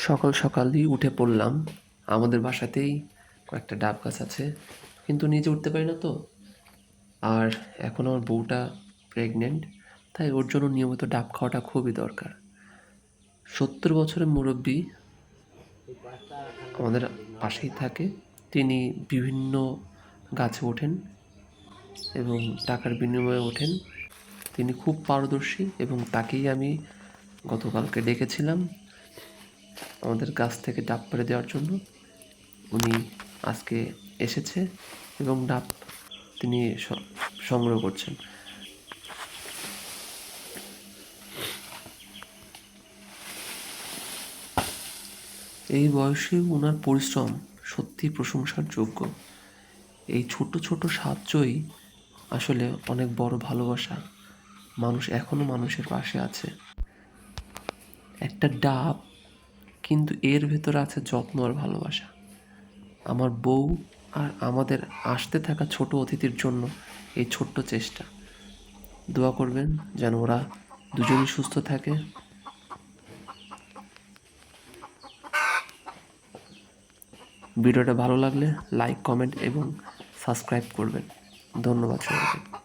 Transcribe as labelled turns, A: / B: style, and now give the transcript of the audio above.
A: সকাল সকালই উঠে পড়লাম। আমাদের বাসাতেই কয়েকটা ডাব গাছ আছে, কিন্তু নিজে উঠতে পারি না তো। আর এখন আমার বউটা প্রেগনেন্ট, তাই ওর জন্য নিয়মিত ডাব খাওয়াটা খুবই দরকার। 70 বছরের মুরব্বী আমাদের পাশেই থাকে। তিনি বিভিন্ন গাছে ওঠেন এবং টাকার বিনিময়ে ওঠেন। তিনি খুব পারদর্শী এবং তাকেই আমি গতকালকে ডেকেছিলাম আমাদের গাছ থেকে ডাব পেড়ে দেওয়ার জন্য। উনি আজকে এসেছে এবং ডাব তিনি সংগ্রহ করছেন। এই বয়সে ওনার পরিশ্রম সত্যি প্রশংসার যোগ্য। এই ছোট ছোট সাহায্যই আসলে অনেক বড় ভালোবাসা। মানুষ এখনো মানুষের পাশে আছে। একটা ডাব, কিন্তু এর ভেতরে আছে যত্ন আর ভালোবাসা। আমার বউ আর আমাদের আসতে থাকা ছোট অতিথির জন্য এই ছোট্ট চেষ্টা। দোয়া করবেন যেন ওরা দুজনই সুস্থ থাকে। ভিডিওটা ভালো লাগলে লাইক, কমেন্ট এবং সাবস্ক্রাইব করবেন। ধন্যবাদ সবাইকে।